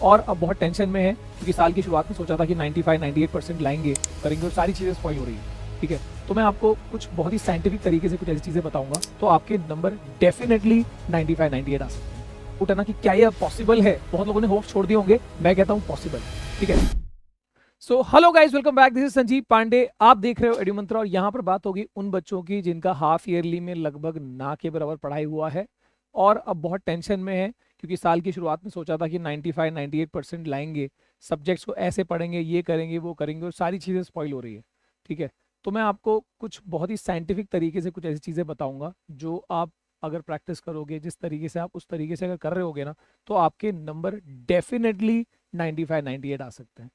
और अब बहुत टेंशन में है क्योंकि साल की शुरुआत में सोचा था कि 95-98% लाएंगे करेंगे और सारी चीज़ें स्पॉइल हो रही है। ठीक है, तो मैं आपको कुछ बहुत ही साइंटिफिक तरीके से कुछ ऐसी चीज़ें बताऊंगा तो आपके नंबर डेफिनेटली 95-98 आ सकते हैं। उठना कि क्या यह पॉसिबल है, बहुत लोगों ने होप छोड़ दिए होंगे, मैं कहता हूँ पॉसिबल। ठीक है, so hello guys, welcome back. This is Sanjeev Pandey, आप देख रहे हो एडू मंत्रा और यहाँ पर बात होगी उन बच्चों की जिनका हाफ ईयरली में लगभग ना के बराबर पढ़ाई हुआ है और अब बहुत टेंशन में है क्योंकि साल की शुरुआत में सोचा था कि 95-98% लाएंगे, सब्जेक्ट्स को ऐसे पढ़ेंगे, ये करेंगे वो करेंगे और सारी चीज़ें स्पॉइल हो रही है। ठीक है, तो मैं आपको कुछ बहुत ही साइंटिफिक तरीके से कुछ ऐसी चीज़ें बताऊंगा जो आप अगर प्रैक्टिस करोगे, जिस तरीके से आप उस तरीके से अगर कर रहे होगे ना, तो आपके नंबर डेफिनेटली 95-98 आ सकते हैं।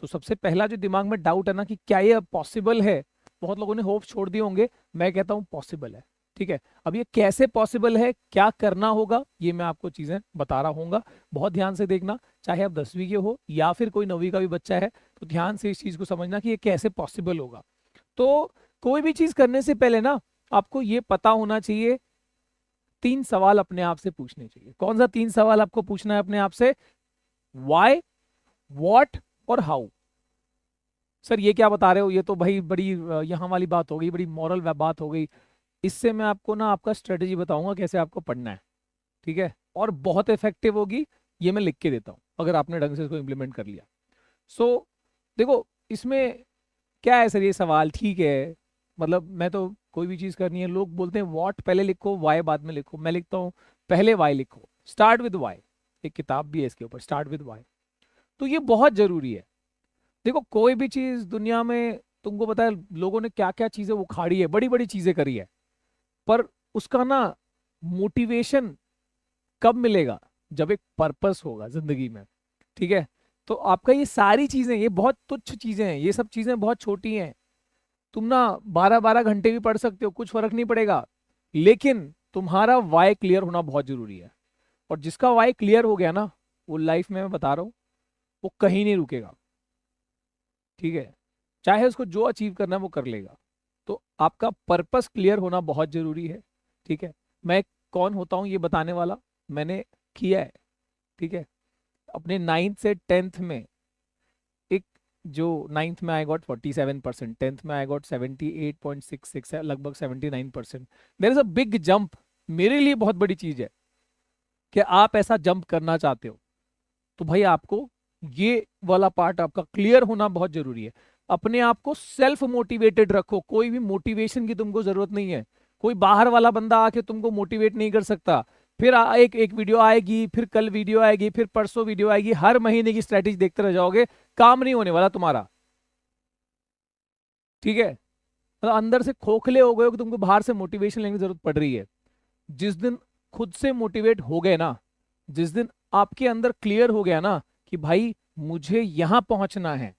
तो सबसे पहला जो दिमाग में डाउट है ना कि क्या ये पॉसिबल है, बहुत लोगों ने होप छोड़ दिए होंगे, मैं कहता हूँ पॉसिबल है। ठीक है, अब ये कैसे पॉसिबल है, क्या करना होगा, ये मैं आपको चीजें बता रहा हूँ। बहुत ध्यान से देखना, चाहे आप 10वीं के हो या फिर कोई 9वीं का भी बच्चा है, तो ध्यान से इस चीज को समझना कि ये कैसे पॉसिबल होगा। तो कोई भी चीज करने से पहले ना आपको ये पता होना चाहिए, 3 सवाल अपने आप से पूछने चाहिए। कौन सा 3 सवाल आपको पूछना है अपने आप से? वाई, वॉट और हाउ। सर ये क्या बता रहे हो, ये तो भाई बड़ी यहाँ वाली बात हो गई, बड़ी मॉरल बात हो गई। इससे मैं आपको ना आपका स्ट्रेटेजी बताऊंगा कैसे आपको पढ़ना है। ठीक है, और बहुत इफेक्टिव होगी, ये मैं लिख के देता हूँ अगर आपने ढंग से इसको इम्प्लीमेंट कर लिया। सो देखो, इसमें क्या है सर ये सवाल, ठीक है, मतलब मैं तो कोई भी चीज़ करनी है, लोग बोलते हैं वॉट पहले लिखो, वाई बाद में लिखो, मैं लिखता हूँ पहले वाई लिखो, स्टार्ट विद वाई। एक किताब भी है इसके ऊपर, स्टार्ट विद वाई। तो ये बहुत जरूरी है। देखो कोई भी चीज दुनिया में, तुमको पता है लोगों ने क्या क्या चीजें उखाड़ी है, बड़ी बड़ी चीजें करी है, पर उसका ना मोटिवेशन कब मिलेगा? जब एक पर्पस होगा जिंदगी में। ठीक है, तो आपका ये सारी चीजें, ये बहुत तुच्छ चीजें हैं, ये सब चीजें बहुत छोटी हैं। तुम ना 12-12 घंटे भी पढ़ सकते हो, कुछ फर्क नहीं पड़ेगा, लेकिन तुम्हारा वाई क्लियर होना बहुत जरूरी है। और जिसका वाई क्लियर हो गया ना, वो लाइफ में मैं बता रहा हूँ, वो कहीं नहीं रुकेगा। ठीक है, चाहे उसको जो अचीव करना है वो कर लेगा। तो आपका पर्पस क्लियर होना बहुत जरूरी है। ठीक है, मैं कौन होता हूँ ये बताने वाला, मैंने किया है। ठीक है, अपने 9th से 10th में, एक जो 9th में आई गॉट 47%, 10th में आई गॉट 78.66 है, लगभग 79%। There is a big jump. मेरे लिए बहुत बड़ी चीज है कि आप ऐसा जंप करना चाहते हो, तो भाई आपको ये वाला पार्ट आपका क्लियर होना बहुत जरूरी है। अपने आप को सेल्फ मोटिवेटेड रखो, कोई भी मोटिवेशन की तुमको जरूरत नहीं है। कोई बाहर वाला बंदा आके तुमको मोटिवेट नहीं कर सकता। फिर एक एक वीडियो आएगी, फिर कल वीडियो आएगी, फिर परसों वीडियो आएगी, हर महीने की स्ट्रेटेजी देखते रह जाओगे, काम नहीं होने वाला तुम्हारा। ठीक है, तो अंदर से खोखले हो गए हो कि तुमको बाहर से मोटिवेशन लेने की जरूरत पड़ रही है। जिस दिन खुद से मोटिवेट हो गए ना, जिस दिन आपके अंदर क्लियर हो गया ना कि भाई मुझे यहां पहुंचना है,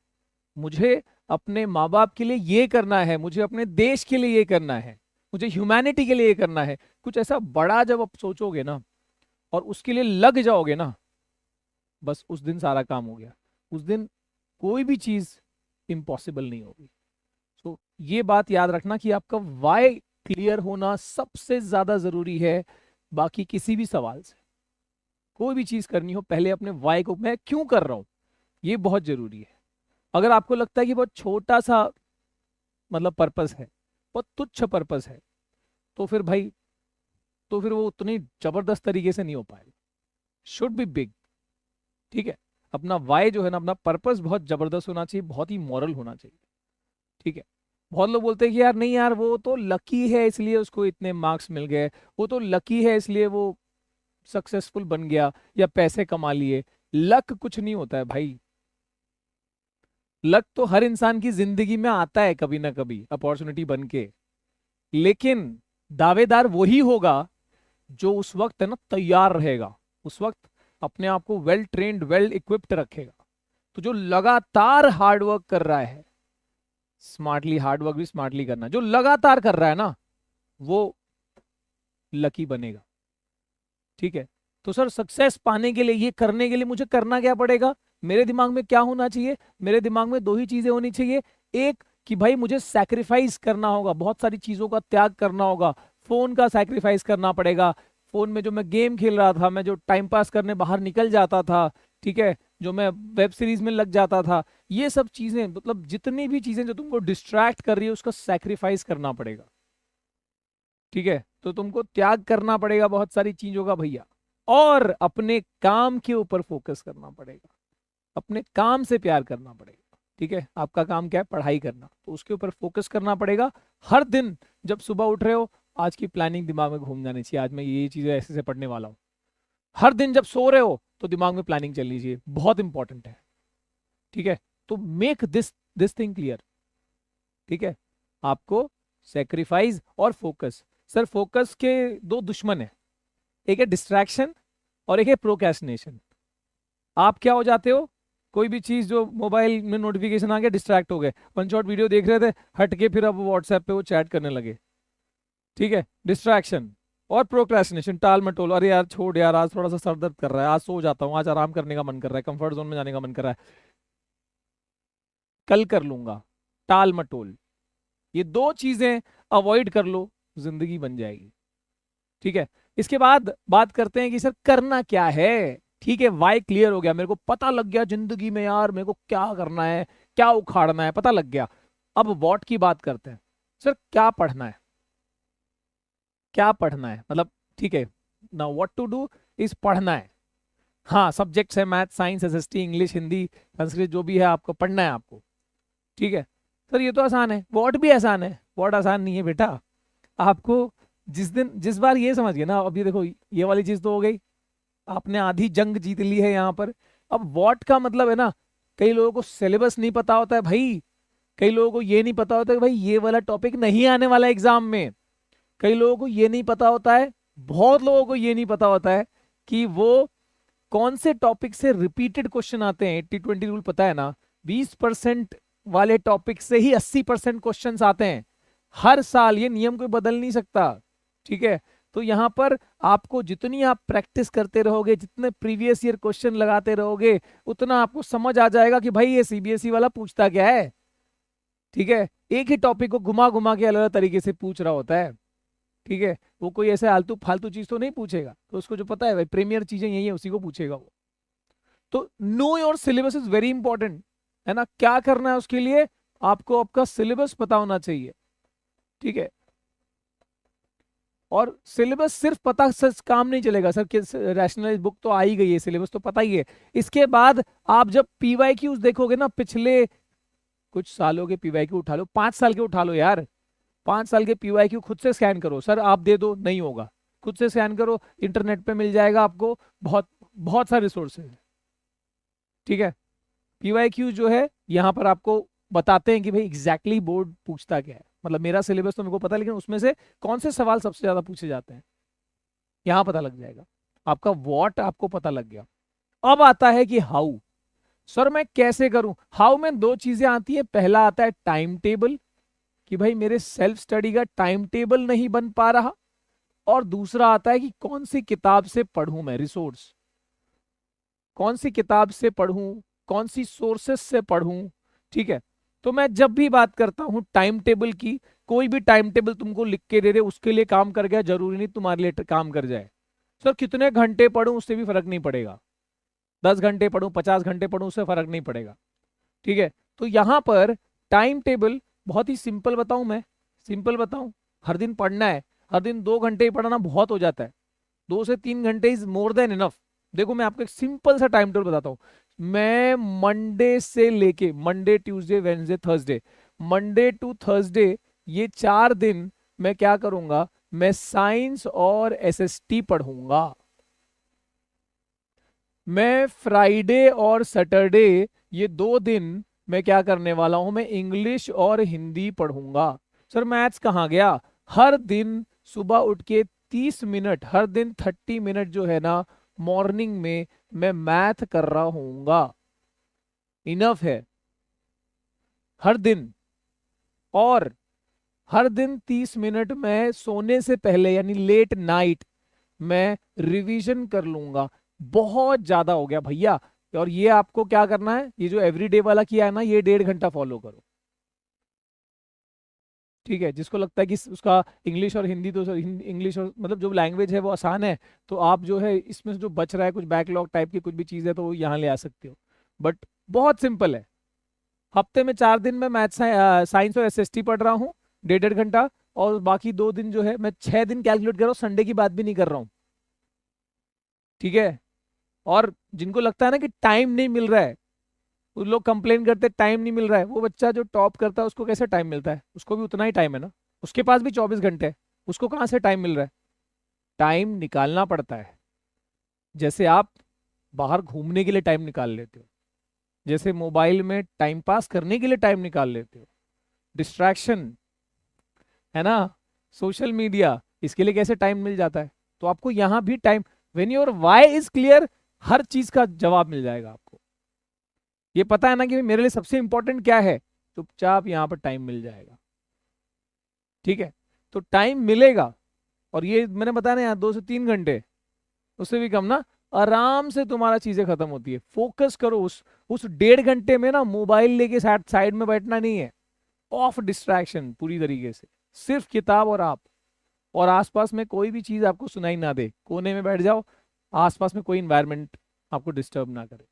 मुझे अपने माँ बाप के लिए ये करना है, मुझे अपने देश के लिए ये करना है, मुझे ह्यूमैनिटी के लिए ये करना है, कुछ ऐसा बड़ा जब आप सोचोगे ना और उसके लिए लग जाओगे ना, बस उस दिन सारा काम हो गया। उस दिन कोई भी चीज इम्पॉसिबल नहीं होगी। तो ये बात याद रखना कि आपका वाई क्लियर होना सबसे ज्यादा जरूरी है, बाकी किसी भी सवाल से। कोई भी चीज करनी हो, पहले अपने वाई को, मैं क्यों कर रहा हूं, ये बहुत जरूरी है। अगर आपको लगता है कि बहुत छोटा सा मतलब पर्पस है, बहुत तुच्छ पर्पस है, तो फिर भाई, तो फिर वो उतनी जबरदस्त तरीके से नहीं हो पाएगा। Should be big. ठीक है, अपना वाई जो है ना, अपना पर्पस बहुत जबरदस्त होना चाहिए, बहुत ही मॉरल होना चाहिए। ठीक है, बहुत लोग बोलते हैं कि यार नहीं यार, वो तो लकी है इसलिए उसको इतने मार्क्स मिल गए, वो तो लकी है इसलिए वो सक्सेसफुल बन गया या पैसे कमा लिए। लक कुछ नहीं होता है भाई। लक तो हर इंसान की जिंदगी में आता है कभी ना कभी अपॉर्चुनिटी बन के, लेकिन दावेदार वही होगा जो उस वक्त है ना तैयार रहेगा, उस वक्त अपने आप को वेल ट्रेन्ड, वेल इक्विप्ड रखेगा। तो जो लगातार हार्डवर्क कर रहा है, स्मार्टली हार्डवर्क भी स्मार्टली करना, जो लगातार कर रहा है ना, वो लकी बनेगा। ठीक है, तो सर सक्सेस पाने के लिए, ये करने के लिए मुझे करना क्या पड़ेगा? मेरे दिमाग में क्या होना चाहिए? मेरे दिमाग में दो ही चीजें होनी चाहिए। एक, कि भाई मुझे सैक्रिफाइस करना होगा, बहुत सारी चीजों का त्याग करना होगा। फोन का सैक्रिफाइस करना पड़ेगा। फोन में जो मैं गेम खेल रहा था, मैं जो टाइम पास करने बाहर निकल जाता था, ठीक है, जो मैं वेब सीरीज में लग जाता था, ये सब चीजें, मतलब जितनी भी चीजें जो तुमको डिस्ट्रैक्ट कर रही है उसका सैक्रिफाइस करना पड़ेगा। ठीक है, तो तुमको त्याग करना पड़ेगा बहुत सारी चीजों का भैया, और अपने काम के ऊपर फोकस करना पड़ेगा, अपने काम से प्यार करना पड़ेगा। ठीक है, आपका काम क्या है, पढ़ाई करना, तो उसके ऊपर फोकस करना पड़ेगा। हर दिन जब सुबह उठ रहे हो, आज की प्लानिंग दिमाग में घूम जानी चाहिए, आज मैं ये चीजें ऐसे से पढ़ने वाला हूँ। हर दिन जब सो रहे हो तो दिमाग में प्लानिंग चलनी चाहिए, बहुत इंपॉर्टेंट है। ठीक है, तो मेक दिस थिंग क्लियर। ठीक है, आपको सेक्रीफाइस और फोकस, सर फोकस के दो दुश्मन है, एक है डिस्ट्रैक्शन और एक है प्रोक्रेस्टिनेशन। आप क्या हो जाते हो, कोई भी चीज जो मोबाइल में नोटिफिकेशन आ गया, डिस्ट्रैक्ट हो गए, वन शॉट वीडियो देख रहे थे, हट के फिर अब व्हाट्सएप पे वो चैट करने लगे। ठीक है, डिस्ट्रैक्शन। और प्रोक्रेस्टिनेशन, टाल मटोल, अरे यार छोड़ यार, आज थोड़ा सा सर दर्द कर रहा है, आज सो जाता हूँ, आज आराम करने का मन कर रहा है, कंफर्ट जोन में जाने का मन कर रहा है, कल कर लूंगा, टाल मटोल। ये दो चीजें अवॉइड कर लो, जिंदगी बन जाएगी। ठीक है, इसके बाद बात करते हैं कि सर करना क्या है। ठीक है, वाई क्लियर हो गया, मेरे को पता लग गया जिंदगी में यार मेरे को क्या करना है, क्या उखाड़ना है, पता लग गया। अब व्हाट की बात करते हैं, सर क्या पढ़ना है, क्या पढ़ना है, मतलब ठीक है ना, व्हाट टू डू इज पढ़ना है। हाँ, सब्जेक्ट्स है, math, science, SST, English, Hindi, Sanskrit, जो भी है आपको पढ़ना है आपको। ठीक है, सर ये तो आसान है, व्हाट भी आसान है, व्हाट आसान नहीं है बेटा। आपको जिस बार ये समझ गए ना, अब ये देखो, ये वाली चीज तो हो गई, आपने आधी जंग जीत ली है यहाँ पर। अब व्हाट का मतलब है ना, कई लोगों को सिलेबस नहीं पता होता है भाई, कई लोगों को ये नहीं पता होता है कि भाई ये वाला टॉपिक नहीं आने वाला एग्जाम में, कई लोगों को ये नहीं पता होता है, बहुत लोगों को ये नहीं पता होता है कि वो कौन से टॉपिक से रिपीटेड क्वेश्चन आते हैं। 80-20 रूल पता है ना, 20% वाले टॉपिक से ही 80% क्वेश्चंस आते हैं हर साल, ये नियम कोई बदल नहीं सकता। ठीक है, तो यहां पर आपको जितनी आप प्रैक्टिस करते रहोगे, जितने प्रीवियस ईयर क्वेश्चन लगाते रहोगे, उतना आपको समझ आ जाएगा कि भाई ये सीबीएसई वाला पूछता क्या है। ठीक है, एक ही टॉपिक को घुमा घुमा के अलग अलग तरीके से पूछ रहा होता है। ठीक है, वो कोई ऐसे आलतू फालतू चीज तो नहीं पूछेगा, तो उसको जो पता है भाई प्रीमियर चीजें यही है, उसी को पूछेगा वो। तो know your syllabus is very important, है ना, क्या करना है उसके लिए, आपको आपका सिलेबस पता होना चाहिए। ठीक है, और सिलेबस सिर्फ पता से काम नहीं चलेगा सर, कि रैशनलाइज बुक तो आ ही गई है, सिलेबस तो पता ही है। इसके बाद आप जब पीवाईक्यूज देखोगे ना, पिछले कुछ सालों के पीवाईक्यू उठा लो, 5 साल के उठा लो यार, 5 साल के पीवाईक्यू खुद से स्कैन करो, सर आप दे दो नहीं होगा, खुद से स्कैन करो, इंटरनेट पे मिल जाएगा आपको, बहुत बहुत सारे रिसोर्सेज। ठीक है, पीवाईक्यू जो है यहाँ पर आपको बताते हैं कि भाई एग्जैक्टली बोर्ड पूछता क्या है, मतलब मेरा सिलेबस तो मेरे को पता है, लेकिन उसमें से कौन से सवाल सबसे ज्यादा पूछे जाते हैं, यहाँ पता लग जाएगा। आपका व्हाट आपको पता लग गया। अब आता है कि हाउ, सर मैं कैसे करूं। हाउ में दो चीजें आती है, पहला आता है टाइम टेबल, कि भाई मेरे सेल्फ स्टडी का टाइम टेबल नहीं बन पा रहा, और दूसरा आता है कि कौन सी किताब से पढ़ूं मैं, रिसोर्स कौन सी किताब से पढ़ूं, कौन सी सोर्सेस से पढ़ूं। ठीक है, तो मैं जब भी बात करता हूं टाइम टेबल की, कोई भी टाइम टेबल तुमको लिख के दे दे, उसके लिए काम कर गया, जरूरी नहीं तुम्हारे लिए काम कर जाए। सर कितने घंटे पढ़ूं उससे भी फर्क नहीं पड़ेगा, 10 घंटे पढ़ूं, 50 घंटे पढ़ूं, उससे फर्क नहीं पड़ेगा। ठीक है, तो यहां पर टाइम टेबल बहुत ही सिंपल बताऊं मैं, सिंपल बताऊं, हर दिन पढ़ना है, हर दिन 2 घंटे ही पढ़ना बहुत हो जाता है, 2 से 3 घंटे इज मोर देन इनफ। देखो मैं आपको एक सिंपल सा टाइम टेबल बताता हूँ, मैं मंडे से लेके, Monday Tuesday Wednesday Thursday, Monday to Thursday, ये 4 दिन मैं क्या करूंगा, मैं साइंस और एसएसटी पढ़ूंगा। मैं फ्राइडे और सैटरडे, ये 2 दिन मैं क्या करने वाला हूं, मैं इंग्लिश और हिंदी पढ़ूंगा। सर मैथ्स कहाँ गया, हर दिन सुबह उठ के 30 मिनट, हर दिन 30 मिनट जो है ना मॉर्निंग में मैं मैथ कर रहा हूँगा, इनफ है, हर दिन। और हर दिन 30 मिनट मैं सोने से पहले यानी लेट नाइट मैं रिवीजन कर लूंगा। बहुत ज्यादा हो गया भैया, और ये आपको क्या करना है, ये जो एवरीडे वाला किया है ना, ये 1.5 घंटा फॉलो करो। ठीक है, जिसको लगता है कि उसका इंग्लिश और हिंदी, तो इंग्लिश और मतलब जो लैंग्वेज है वो आसान है, तो आप जो है इसमें से जो बच रहा है कुछ बैकलॉग टाइप की कुछ भी चीज़ है तो वो यहाँ ले आ सकते हो। बट बहुत सिंपल है। हफ्ते में 4 दिन मैं मैथ्स साइंस और एसएसटी पढ़ रहा हूँ, 1.5 घंटा, और बाकी 2 दिन जो है मैं 6 दिन कैलकुलेट कर रहा हूँ, संडे की बात भी नहीं कर रहा हूँ। ठीक है। और जिनको लगता है ना कि टाइम नहीं मिल रहा है, वो लोग कंप्लेन करते टाइम नहीं मिल रहा है, वो बच्चा जो टॉप करता है उसको कैसे टाइम मिलता है? उसको भी उतना ही टाइम है ना, उसके पास भी 24 घंटे है, उसको कहाँ से टाइम मिल रहा है? टाइम निकालना पड़ता है। जैसे आप बाहर घूमने के लिए टाइम निकाल लेते हो, जैसे मोबाइल में टाइम पास करने के लिए टाइम निकाल लेते हो, डिस्ट्रैक्शन है ना, सोशल मीडिया, इसके लिए कैसे टाइम मिल जाता है? तो आपको यहां भी time, when your why is clear, हर चीज का जवाब मिल जाएगा आपको। ये पता है ना कि मेरे लिए सबसे इंपॉर्टेंट क्या है, चुपचाप यहां पर टाइम मिल जाएगा। ठीक है। तो टाइम मिलेगा, और ये मैंने बताया ना यहाँ 2 से 3 घंटे, उससे भी कम ना, आराम से तुम्हारा चीजें खत्म होती है। फोकस करो उस 1.5 घंटे में ना, मोबाइल लेके साइड साइड में बैठना नहीं है, ऑफ डिस्ट्रैक्शन पूरी तरीके से, सिर्फ किताब और आप, और आसपास में कोई भी चीज आपको सुनाई ना दे, कोने में बैठ जाओ, आसपास में कोई इन्वायरमेंट आपको डिस्टर्ब ना करे।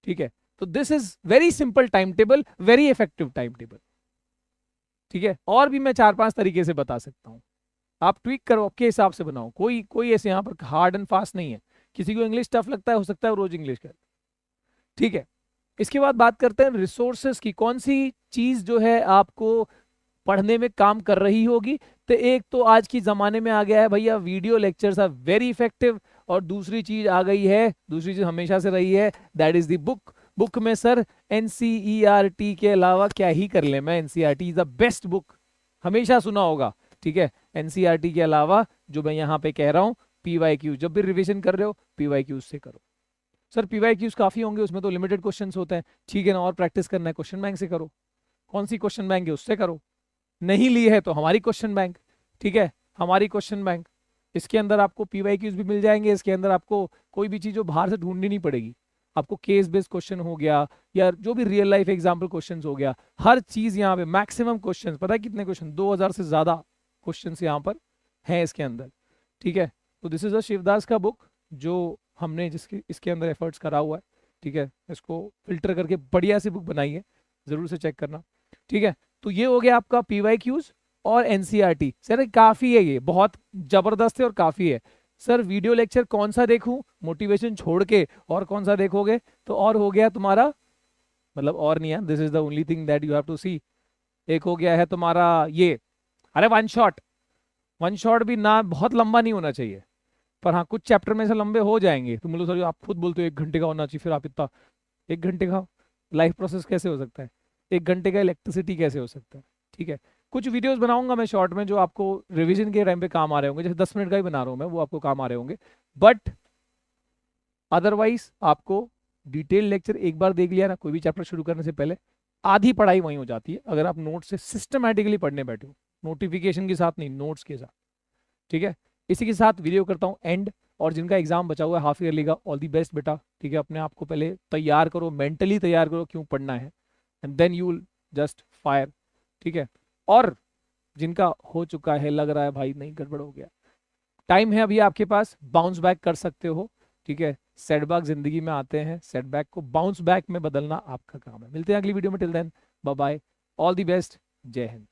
ठीक है। तो this is very simple time table, very effective time table. ठीक है। और भी मैं 4-5 तरीके से बता सकता हूँ, आप ट्वीक करो, आपके हिसाब से बनाओ, कोई कोई ऐसे यहाँ पर हार्ड एंड फास्ट नहीं है। किसी को इंग्लिश टफ लगता है, हो सकता है वो रोज इंग्लिश करे। ठीक है। इसके बाद बात करते हैं रिसोर्सेस की, कौन सी चीज जो है आपको पढ़ने में काम कर रही होगी। तो एक तो आज की जमाने में आ गया है भैया, video lectures are very effective. और दूसरी चीज आ गई है, दूसरी चीज हमेशा से रही है, that is the book. Book में सर एनसीईआरटी के अलावा क्या ही कर ले मैं, NCERT is the best book, हमेशा सुना होगा। ठीक है। एनसीईआरटी के अलावा जो मैं यहाँ पे कह रहा हूँ, पीवाईक्यू, जब भी रिवीजन कर रहे हो पीवाईक्यू से करो। सर पीवाईक्यूज काफी होंगे, उसमें तो लिमिटेड क्वेश्चंस होते हैं। ठीक है ना, और प्रैक्टिस करना है क्वेश्चन बैंक से करो। कौन सी क्वेश्चन बैंक है उससे करो, नहीं ली है तो हमारी क्वेश्चन बैंक। ठीक है। हमारी क्वेश्चन बैंक, इसके अंदर आपको पीवाईक्यूज भी मिल जाएंगे, इसके अंदर आपको कोई भी चीज जो बाहर से ढूंढनी नहीं पड़ेगी। आपको केस बेस्ड क्वेश्चन हो गया, या जो भी रियल लाइफ एग्जाम्पल क्वेश्चन हो गया, हर चीज यहाँ पे मैक्सिमम क्वेश्चन, पता है कितने क्वेश्चन? 2000 से ज्यादा क्वेश्चन यहाँ पर हैं इसके अंदर। ठीक है। तो दिस इज अ शिवदास का बुक, जो हमने जिसके इसके अंदर एफर्ट्स करा हुआ है। ठीक है। इसको फिल्टर करके बढ़िया सी बुक बनाई है, जरूर से चेक करना। ठीक है। तो ये हो गया आपका पीवाईक्यूज और एनसीईआरटी। सर काफी है, ये बहुत जबरदस्त है और काफी है। सर वीडियो लेक्चर कौन सा देखूं मोटिवेशन छोड़ के, और कौन सा देखोगे? तो और हो गया तुम्हारा, मतलब और नहीं है, this is the only thing that you have to see. एक हो गया है तुम्हारा ये, अरे वन शॉट। वन शॉट भी ना बहुत लंबा नहीं होना चाहिए, पर हाँ कुछ चैप्टर में से लंबे हो जाएंगे। तुम लोग सर आप खुद बोलते हो 1 घंटे का होना चाहिए, फिर आप इतना 1 घंटे का लाइफ प्रोसेस कैसे हो सकता है? 1 घंटे का इलेक्ट्रिसिटी कैसे हो सकता है? ठीक है। कुछ वीडियोस बनाऊंगा मैं शॉर्ट में, जो आपको रिवीजन के टाइम पे काम आ रहे होंगे, जैसे 10 मिनट का ही बना रहा हूँ मैं, वो आपको काम आ रहे होंगे। बट अदरवाइज आपको डिटेल लेक्चर एक बार देख लिया ना, कोई भी चैप्टर शुरू करने से पहले, आधी पढ़ाई वहीं हो जाती है, अगर आप नोट से सिस्टमैटिकली पढ़ने बैठे हो, नोटिफिकेशन के साथ नहीं, नोट्स के साथ। ठीक है। इसी के साथ वीडियो करता हूँ एंड। और जिनका एग्जाम बचा हुआ है हाफ ईयरली का, ऑल दी बेस्ट बेटा। ठीक है। अपने आप को पहले तैयार करो, मेंटली तैयार करो क्यों पढ़ना है, and then you will just fire. ठीक है। और जिनका हो चुका है, लग रहा है भाई नहीं गड़बड़ हो गया, टाइम है अभी आपके पास, बाउंस बैक कर सकते हो। ठीक है। सेटबैक जिंदगी में आते हैं, सेटबैक को बाउंस बैक में बदलना आपका काम है। मिलते हैं अगली वीडियो में, till then bye bye, all the best, जय हिंद।